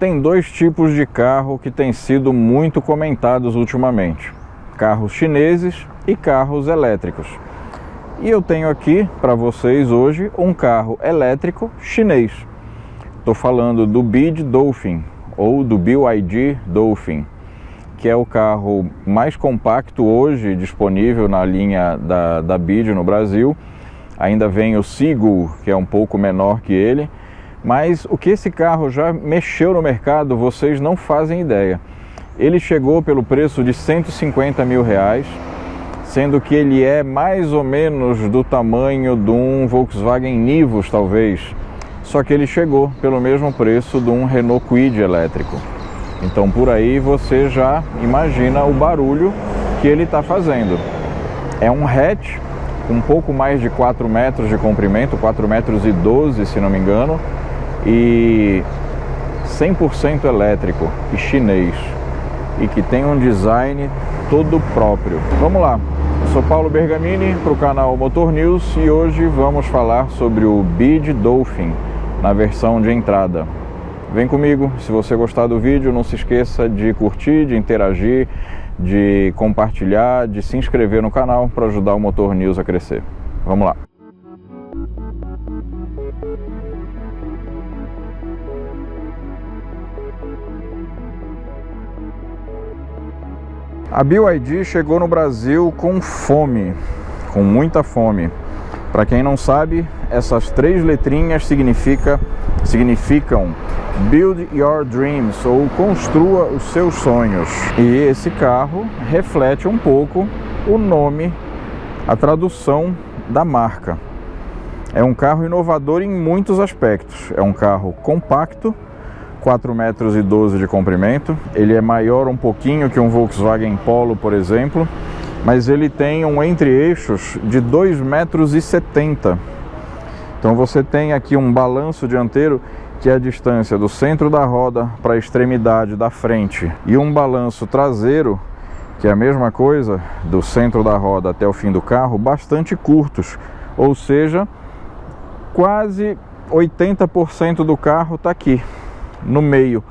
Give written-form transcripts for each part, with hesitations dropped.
tem dois tipos de carro que têm sido muito comentados ultimamente: carros chineses e carros elétricos. E eu tenho aqui para vocês hoje um carro elétrico chinês. Estou falando do BYD Dolphin, ou do BYD Dolphin, que é o carro mais compacto hoje disponível na linha da BYD no Brasil. Ainda vem o Seagull, que é um pouco menor que ele, mas o que esse carro já mexeu no mercado, vocês não fazem ideia. Ele chegou pelo preço de R$150 mil, sendo que ele é mais ou menos do tamanho de um Volkswagen Nivus, talvez. Só que ele chegou pelo mesmo preço de um Renault Kwid elétrico. Então por aí você já imagina o barulho que ele está fazendo. É um hatch com um pouco mais de 4 metros de comprimento, 4,12 metros se não me engano, e 100% elétrico e chinês, e que tem um design todo próprio. Vamos lá, eu sou Paulo Bergamini para o canal Motor News e hoje vamos falar sobre o BYD Dolphin na versão de entrada. Vem comigo, se você gostar do vídeo, não se esqueça de curtir, de interagir, de compartilhar, de se inscrever no canal para ajudar o Motor News a crescer. Vamos lá! A BYD chegou no Brasil com fome, com muita fome. Para quem não sabe, essas três letrinhas significam Build Your Dreams, ou construa os seus sonhos. E esse carro reflete um pouco o nome, a tradução da marca. É um carro inovador em muitos aspectos. É um carro compacto, 4,12 metros de comprimento. Ele é maior um pouquinho que um Volkswagen Polo, por exemplo, mas ele tem um entre-eixos de 2,70 metros. Então você tem aqui um balanço dianteiro, que é a distância do centro da roda para a extremidade da frente, e um balanço traseiro, que é a mesma coisa, do centro da roda até o fim do carro, bastante curtos, ou seja, quase 80% do carro está aqui no meio,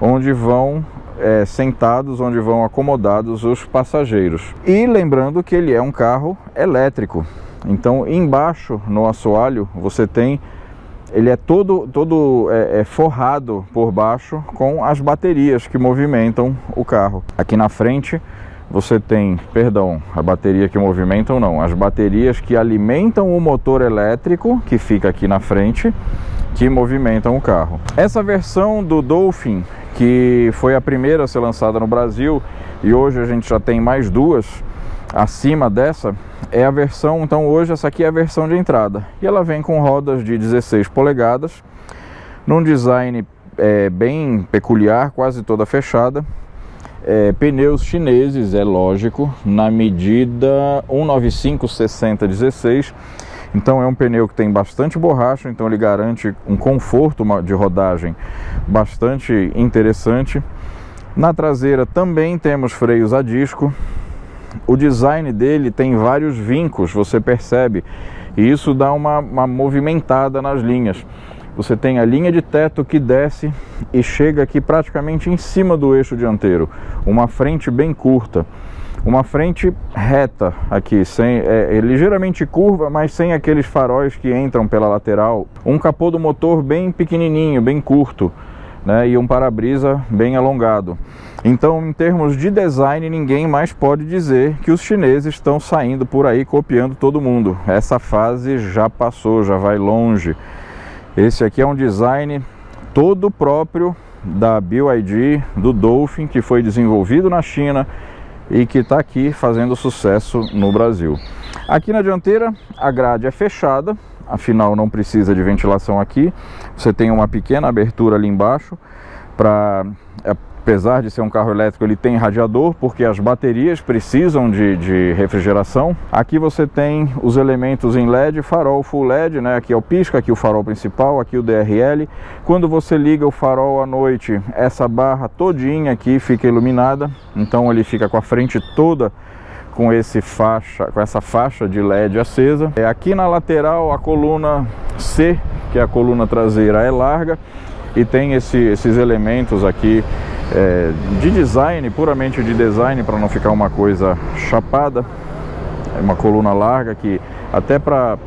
onde vão sentados, onde vão acomodados os passageiros. E lembrando que ele é um carro elétrico, então embaixo no assoalho você tem, ele é todo forrado por baixo com as baterias que movimentam o carro. Aqui na frente você tem, a bateria que movimentam não, as baterias que alimentam o motor elétrico, que fica aqui na frente, que movimentam o carro. Essa versão do Dolphin, que foi a primeira a ser lançada no Brasil, e hoje a gente já tem mais duas acima dessa, é a versão, então hoje essa aqui é a versão de entrada, e ela vem com rodas de 16 polegadas, num design bem peculiar, quase toda fechada, pneus chineses, é lógico, na medida 195/60/16, então é um pneu que tem bastante borracha, então ele garante um conforto de rodagem bastante interessante. Na traseira também temos freios a disco. O design dele tem vários vincos, você percebe, e isso dá uma movimentada nas linhas. Você tem a linha de teto que desce e chega aqui praticamente em cima do eixo dianteiro. Uma frente bem curta, uma frente reta aqui, ligeiramente curva, mas sem aqueles faróis que entram pela lateral. Um capô do motor bem pequenininho, bem curto, né, e um para-brisa bem alongado. Então, em termos de design, ninguém mais pode dizer que os chineses estão saindo por aí copiando todo mundo. Essa fase já passou, já vai longe. Esse aqui é um design todo próprio da BYD, do Dolphin, que foi desenvolvido na China e que está aqui fazendo sucesso no Brasil. Aqui na dianteira a grade é fechada, afinal não precisa de ventilação aqui. Você tem uma pequena abertura ali embaixo para, apesar de ser um carro elétrico, ele tem radiador, porque as baterias precisam de refrigeração. Aqui você tem os elementos em LED, farol full LED, né? Aqui é o pisca, aqui o farol principal, aqui o DRL. Quando você liga o farol à noite, essa barra todinha aqui fica iluminada, então ele fica com a frente toda com essa faixa de LED acesa. Aqui na lateral a coluna C, que é a coluna traseira, é larga, e tem esses elementos aqui de design, puramente de design, para não ficar uma coisa chapada. É uma coluna larga que até para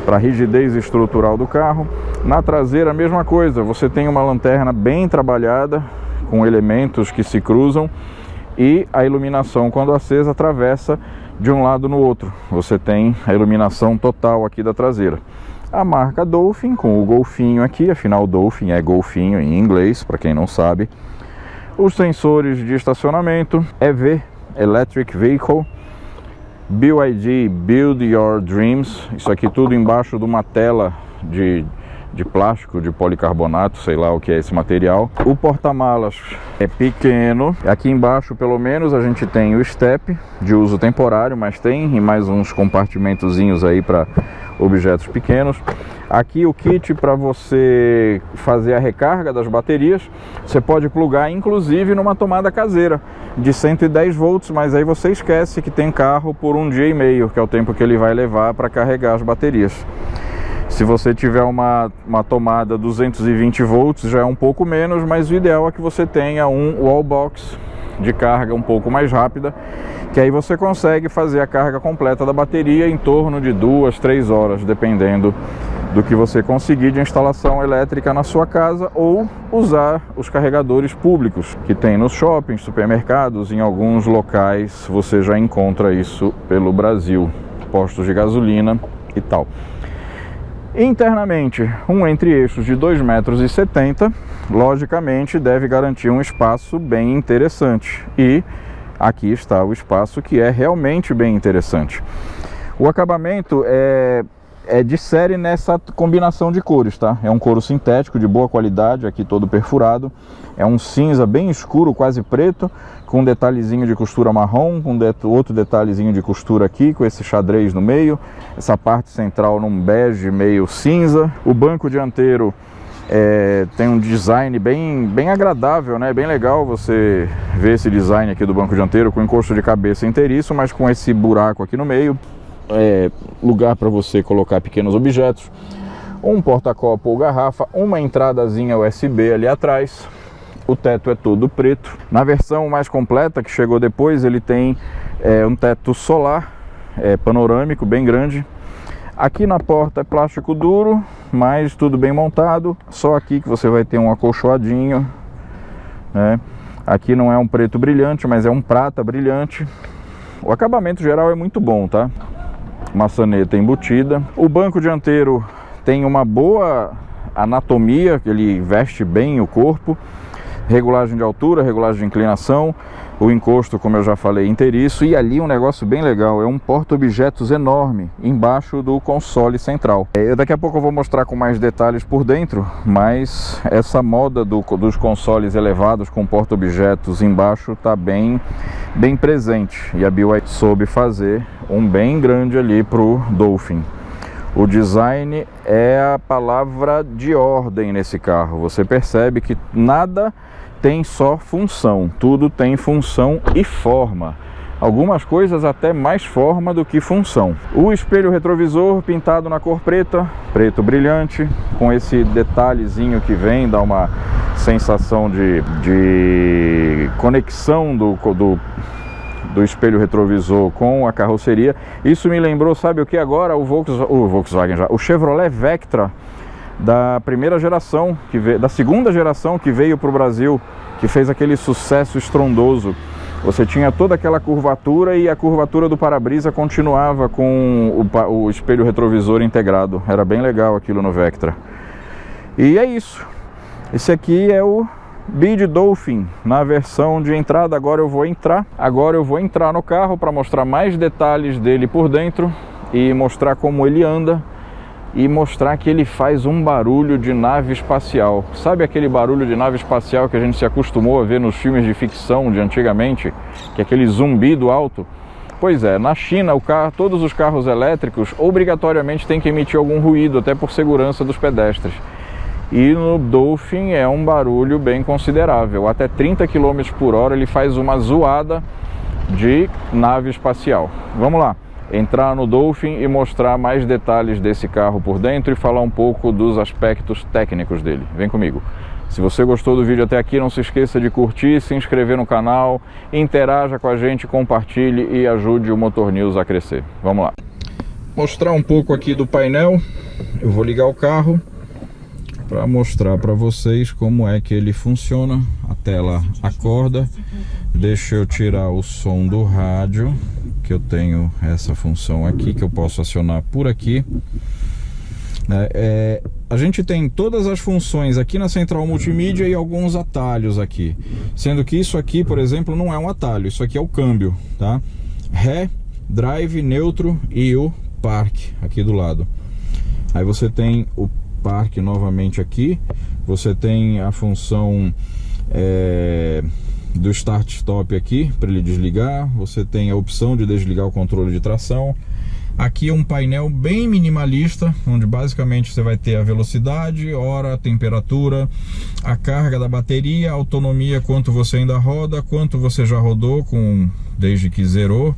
a rigidez estrutural do carro. Na traseira a mesma coisa, você tem uma lanterna bem trabalhada, com elementos que se cruzam, e a iluminação, quando acesa, atravessa de um lado no outro. Você tem a iluminação total aqui da traseira. A marca Dolphin, com o golfinho aqui, afinal Dolphin é golfinho em inglês, para quem não sabe. Os sensores de estacionamento, EV, Electric Vehicle, BYD, Build Your Dreams, isso aqui tudo embaixo de uma tela de plástico, de policarbonato, sei lá o que é esse material. O porta-malas é pequeno. Aqui embaixo, pelo menos, a gente tem o step de uso temporário, mas tem e mais uns compartimentozinhos aí para objetos pequenos. Aqui o kit para você fazer a recarga das baterias. Você pode plugar inclusive numa tomada caseira de 110 volts, mas aí você esquece que tem carro por 1 dia e meio, que é o tempo que ele vai levar para carregar as baterias. Se você tiver uma tomada 220 volts, já é um pouco menos, mas o ideal é que você tenha um wall box de carga um pouco mais rápida, que aí você consegue fazer a carga completa da bateria em torno de 2, 3 horas, dependendo do que você conseguir de instalação elétrica na sua casa, ou usar os carregadores públicos que tem nos shoppings, supermercados, em alguns locais você já encontra isso pelo Brasil, postos de gasolina e tal. Internamente, um entre-eixos de 2,70 m, logicamente deve garantir um espaço bem interessante. E aqui está o espaço que é realmente bem interessante. O acabamento é de série nessa combinação de cores, tá? É um couro sintético de boa qualidade, aqui todo perfurado. É um cinza bem escuro, quase preto, com um detalhezinho de costura marrom, com outro detalhezinho de costura aqui, com esse xadrez no meio. Essa parte central num bege meio cinza. O banco dianteiro tem um design bem agradável, né? Bem legal você ver esse design aqui do banco dianteiro, com encosto de cabeça inteiriço, mas com esse buraco aqui no meio. Lugar para você colocar pequenos objetos, um porta-copo ou garrafa, uma entradazinha USB ali atrás. O teto é todo preto. Na versão mais completa, que chegou depois, ele tem um teto solar, panorâmico, bem grande. Aqui na porta é plástico duro, mas tudo bem montado. Só aqui que você vai ter um acolchoadinho, né? Aqui não é um preto brilhante, mas é um prata brilhante. O acabamento geral é muito bom, tá? Maçaneta embutida. O banco dianteiro tem uma boa anatomia, que ele veste bem o corpo. Regulagem de altura, regulagem de inclinação. O encosto, como eu já falei, inteiriço. E ali um negócio bem legal, é um porta-objetos enorme embaixo do console central. Daqui a pouco eu vou mostrar com mais detalhes por dentro, mas essa moda dos consoles elevados com porta-objetos embaixo está bem presente. E a BYD soube fazer um bem grande ali para o Dolphin. O design é a palavra de ordem nesse carro. Você percebe que nada tem só função, tudo tem função e forma. Algumas coisas até mais forma do que função. O espelho retrovisor pintado na cor preta, preto brilhante, com esse detalhezinho que vem, dá uma sensação de conexão do espelho retrovisor com a carroceria. Isso me lembrou, sabe o que agora? O Chevrolet Vectra da primeira geração, da segunda geração que veio para o Brasil, que fez aquele sucesso estrondoso. Você tinha toda aquela curvatura e a curvatura do para-brisa continuava com o espelho retrovisor integrado. Era bem legal aquilo no Vectra. E é isso. Esse aqui é o BYD Dolphin na versão de entrada. Agora eu vou entrar no carro para mostrar mais detalhes dele por dentro e mostrar como ele anda e mostrar que ele faz um barulho de nave espacial. Sabe aquele barulho de nave espacial que a gente se acostumou a ver nos filmes de ficção de antigamente, que é aquele zumbido alto? Pois é, na China todos os carros elétricos obrigatoriamente têm que emitir algum ruído, até por segurança dos pedestres. E no Dolphin é um barulho bem considerável, até 30 km por hora ele faz uma zoada de nave espacial. Vamos lá, entrar no Dolphin e mostrar mais detalhes desse carro por dentro e falar um pouco dos aspectos técnicos dele. Vem comigo. Se você gostou do vídeo até aqui, não se esqueça de curtir, se inscrever no canal, interaja com a gente, compartilhe e ajude o Motor News a crescer. Vamos lá. Mostrar um pouco aqui do painel. Eu vou ligar o carro para mostrar para vocês como é que ele funciona. A tela acorda. Deixa eu tirar o som do rádio, que eu tenho essa função aqui que eu posso acionar por aqui. A gente tem todas as funções aqui na central multimídia e alguns atalhos aqui, sendo que isso aqui, por exemplo, não é um atalho, isso aqui é o câmbio, tá? Ré, drive, neutro e o parque aqui do lado. Aí você tem o parque novamente aqui, você tem a função do start stop aqui para ele desligar, você tem a opção de desligar o controle de tração. Aqui é um painel bem minimalista, onde basicamente você vai ter a velocidade, hora, temperatura, a carga da bateria, a autonomia, quanto você ainda roda, quanto você já rodou desde que zerou,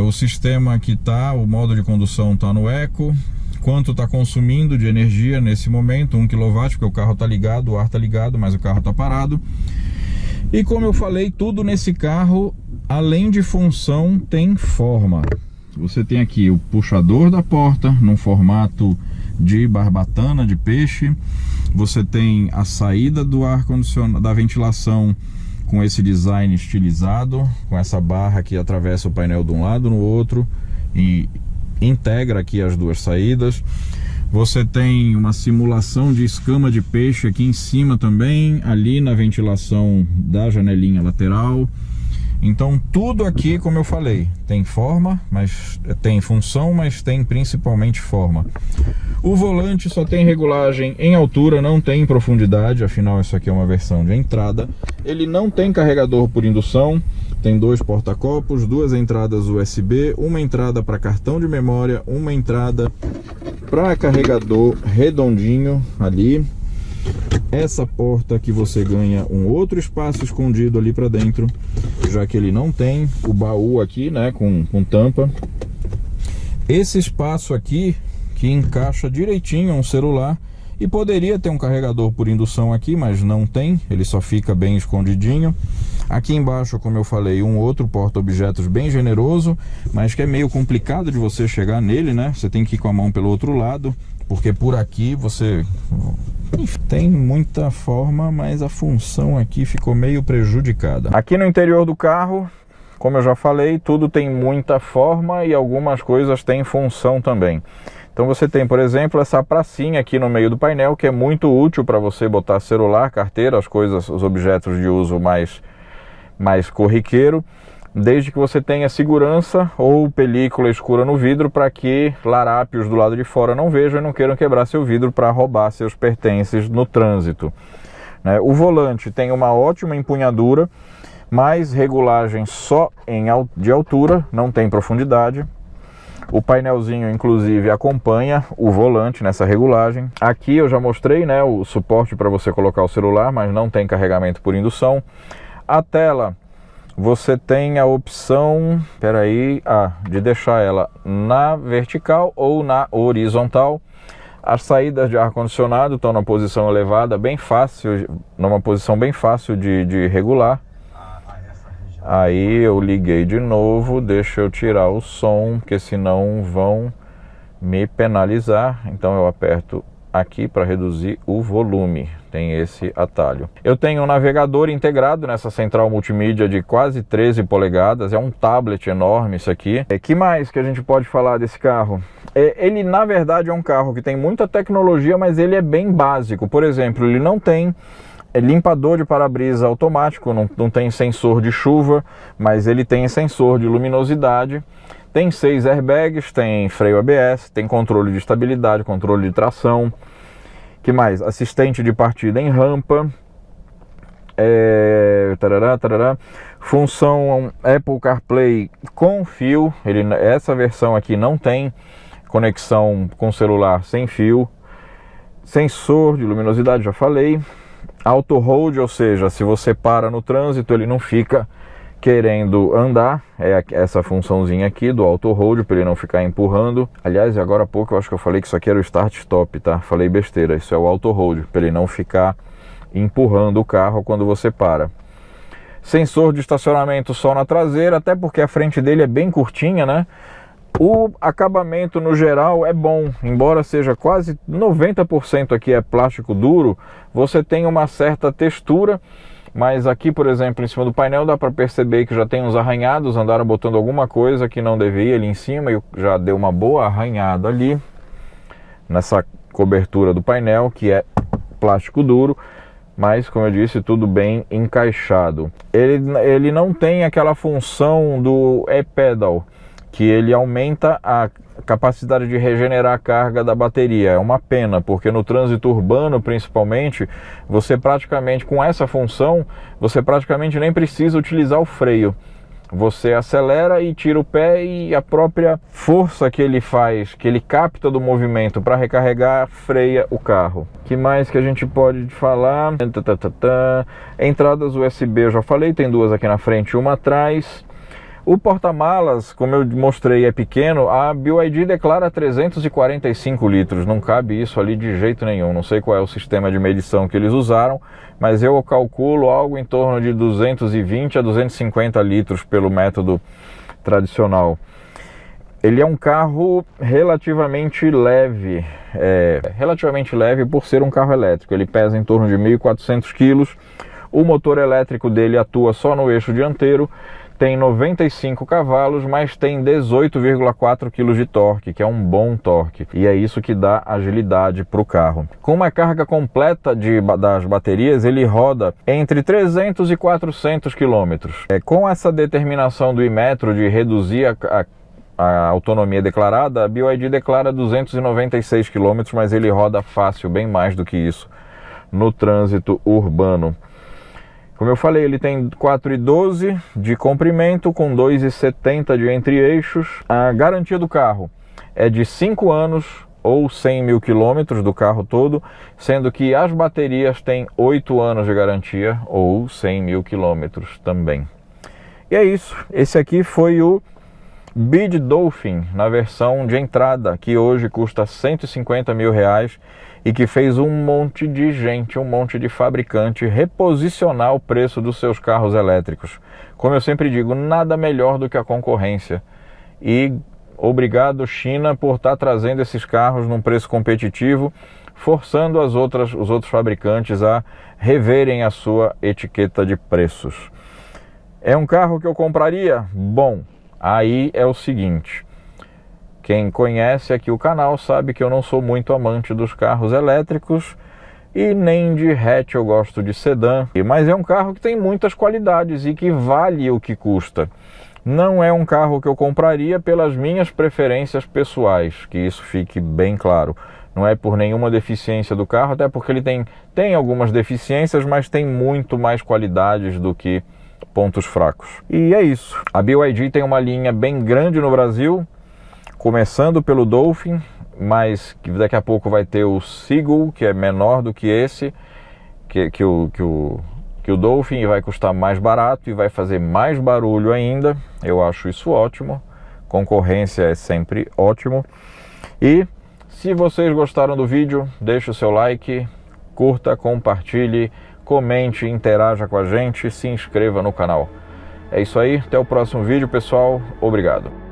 o sistema que tá, o modo de condução tá no eco, quanto está consumindo de energia nesse momento, 1 kW, porque o carro tá ligado, o ar tá ligado, mas o carro tá parado. E como eu falei, tudo nesse carro, além de função, tem forma. Você tem aqui o puxador da porta num formato de barbatana, de peixe. Você tem a saída do ar condicionado, da ventilação, com esse design estilizado, com essa barra que atravessa o painel de um lado no outro e integra aqui as duas saídas. Você tem uma simulação de escama de peixe aqui em cima também, ali na ventilação da janelinha lateral. Então tudo aqui, como eu falei, tem forma, mas tem função, mas tem principalmente forma. O volante só tem regulagem em altura, não tem em profundidade, afinal isso aqui é uma versão de entrada. Ele não tem carregador por indução, tem 2 porta-copos, 2 entradas USB, uma entrada para cartão de memória, uma entrada para carregador redondinho ali. Essa porta que você ganha um outro espaço escondido ali para dentro, já que ele não tem o baú aqui, né, com tampa. Esse espaço aqui que encaixa direitinho um celular, e poderia ter um carregador por indução aqui, mas não tem, ele só fica bem escondidinho. Aqui embaixo, como eu falei, um outro porta-objetos bem generoso, mas que é meio complicado de você chegar nele, né? Você tem que ir com a mão pelo outro lado, porque por aqui você tem muita forma, mas a função aqui ficou meio prejudicada. Aqui no interior do carro, como eu já falei, tudo tem muita forma e algumas coisas têm função também. Então você tem, por exemplo, essa pracinha aqui no meio do painel, que é muito útil para você botar celular, carteira, as coisas, os objetos de uso mais corriqueiro, desde que você tenha segurança ou película escura no vidro para que larápios do lado de fora não vejam e não queiram quebrar seu vidro para roubar seus pertences no trânsito. O volante tem uma ótima empunhadura, mas regulagem só de altura, não tem profundidade. O painelzinho, inclusive, acompanha o volante nessa regulagem. Aqui eu já mostrei, né, o suporte para você colocar o celular, mas não tem carregamento por indução. A tela, você tem a opção, de deixar ela na vertical ou na horizontal. As saídas de ar-condicionado estão na posição elevada, numa posição bem fácil de regular. Aí eu liguei de novo, deixa eu tirar o som, porque senão vão me penalizar. Então eu aperto aqui para reduzir o volume, tem esse atalho. Eu tenho um navegador integrado nessa central multimídia de quase 13 polegadas, é um tablet enorme isso aqui. Que mais que a gente pode falar desse carro? Ele na verdade é um carro que tem muita tecnologia, mas ele é bem básico. Por exemplo, ele não tem limpador de para-brisa automático, não tem sensor de chuva, mas ele tem sensor de luminosidade. Tem 6 airbags, tem freio ABS, tem controle de estabilidade, controle de tração. Que mais? Assistente de partida em rampa. Função Apple CarPlay com fio. Essa versão aqui não tem conexão com celular sem fio. Sensor de luminosidade, já falei. Auto Hold, ou seja, se você para no trânsito, ele não fica querendo andar. É essa funçãozinha aqui do Auto Hold, para ele não ficar empurrando. Aliás, agora há pouco eu acho que eu falei que isso aqui era o Start Stop, tá? Falei besteira, isso é o Auto Hold, para ele não ficar empurrando o carro quando você para. Sensor de estacionamento só na traseira, até porque a frente dele é bem curtinha, né? O acabamento no geral é bom, embora seja quase 90% aqui é plástico duro, você tem uma certa textura, mas aqui, por exemplo, em cima do painel dá para perceber que já tem uns arranhados, andaram botando alguma coisa que não devia ali em cima e já deu uma boa arranhada ali nessa cobertura do painel, que é plástico duro. Mas, como eu disse, tudo bem encaixado. Ele não tem aquela função do e-pedal, que ele aumenta a capacidade de regenerar a carga da bateria. É uma pena, porque no trânsito urbano, principalmente, você praticamente, com essa função, você praticamente nem precisa utilizar o freio. Você acelera e tira o pé e a própria força que ele faz, que ele capta do movimento para recarregar, freia o carro. O que mais que a gente pode falar? Entradas USB eu já falei, tem duas aqui na frente e uma atrás. O porta-malas, como eu mostrei, é pequeno. A BYD declara 345 litros, não cabe isso ali de jeito nenhum. Não sei qual é o sistema de medição que eles usaram, mas eu calculo algo em torno de 220 a 250 litros pelo método tradicional. Ele é um carro relativamente leve, por ser um carro elétrico. Ele pesa em torno de 1.400 quilos. O motor elétrico dele atua só no eixo dianteiro. Tem 95 cavalos, mas tem 18,4 kg de torque, que é um bom torque. E é isso que dá agilidade para o carro. Com uma carga completa das baterias, ele roda entre 300 e 400 km. Com essa determinação do Inmetro de reduzir a autonomia declarada, a BYD declara 296 km, mas ele roda fácil, bem mais do que isso, no trânsito urbano. Como eu falei, ele tem 4,12 de comprimento com 2,70 de entre-eixos. A garantia do carro é de 5 anos ou 100 mil quilômetros do carro todo, sendo que as baterias têm 8 anos de garantia ou 100 mil quilômetros também. E é isso. Esse aqui foi o Bid Dolphin na versão de entrada, que hoje custa 150 mil reais e que fez um monte de gente, um monte de fabricante reposicionar o preço dos seus carros elétricos. Como eu sempre digo, nada melhor do que a concorrência. E obrigado, China, por estar trazendo esses carros num preço competitivo, forçando os outros fabricantes a reverem a sua etiqueta de preços. É um carro que eu compraria? Bom, aí é o seguinte: quem conhece aqui o canal sabe que eu não sou muito amante dos carros elétricos e nem de hatch, eu gosto de sedã. Mas é um carro que tem muitas qualidades e que vale o que custa. Não é um carro que eu compraria pelas minhas preferências pessoais, que isso fique bem claro. Não é por nenhuma deficiência do carro, até porque ele tem algumas deficiências, mas tem muito mais qualidades do que pontos fracos. E é isso. A BYD tem uma linha bem grande no Brasil, começando pelo Dolphin, mas que daqui a pouco vai ter o Seagull, que é menor do que esse, que o Dolphin, e vai custar mais barato e vai fazer mais barulho ainda. Eu acho isso ótimo. Concorrência é sempre ótimo. E se vocês gostaram do vídeo, deixe o seu like, curta, compartilhe, comente, interaja com a gente, se inscreva no canal. É isso aí, até o próximo vídeo, pessoal. Obrigado.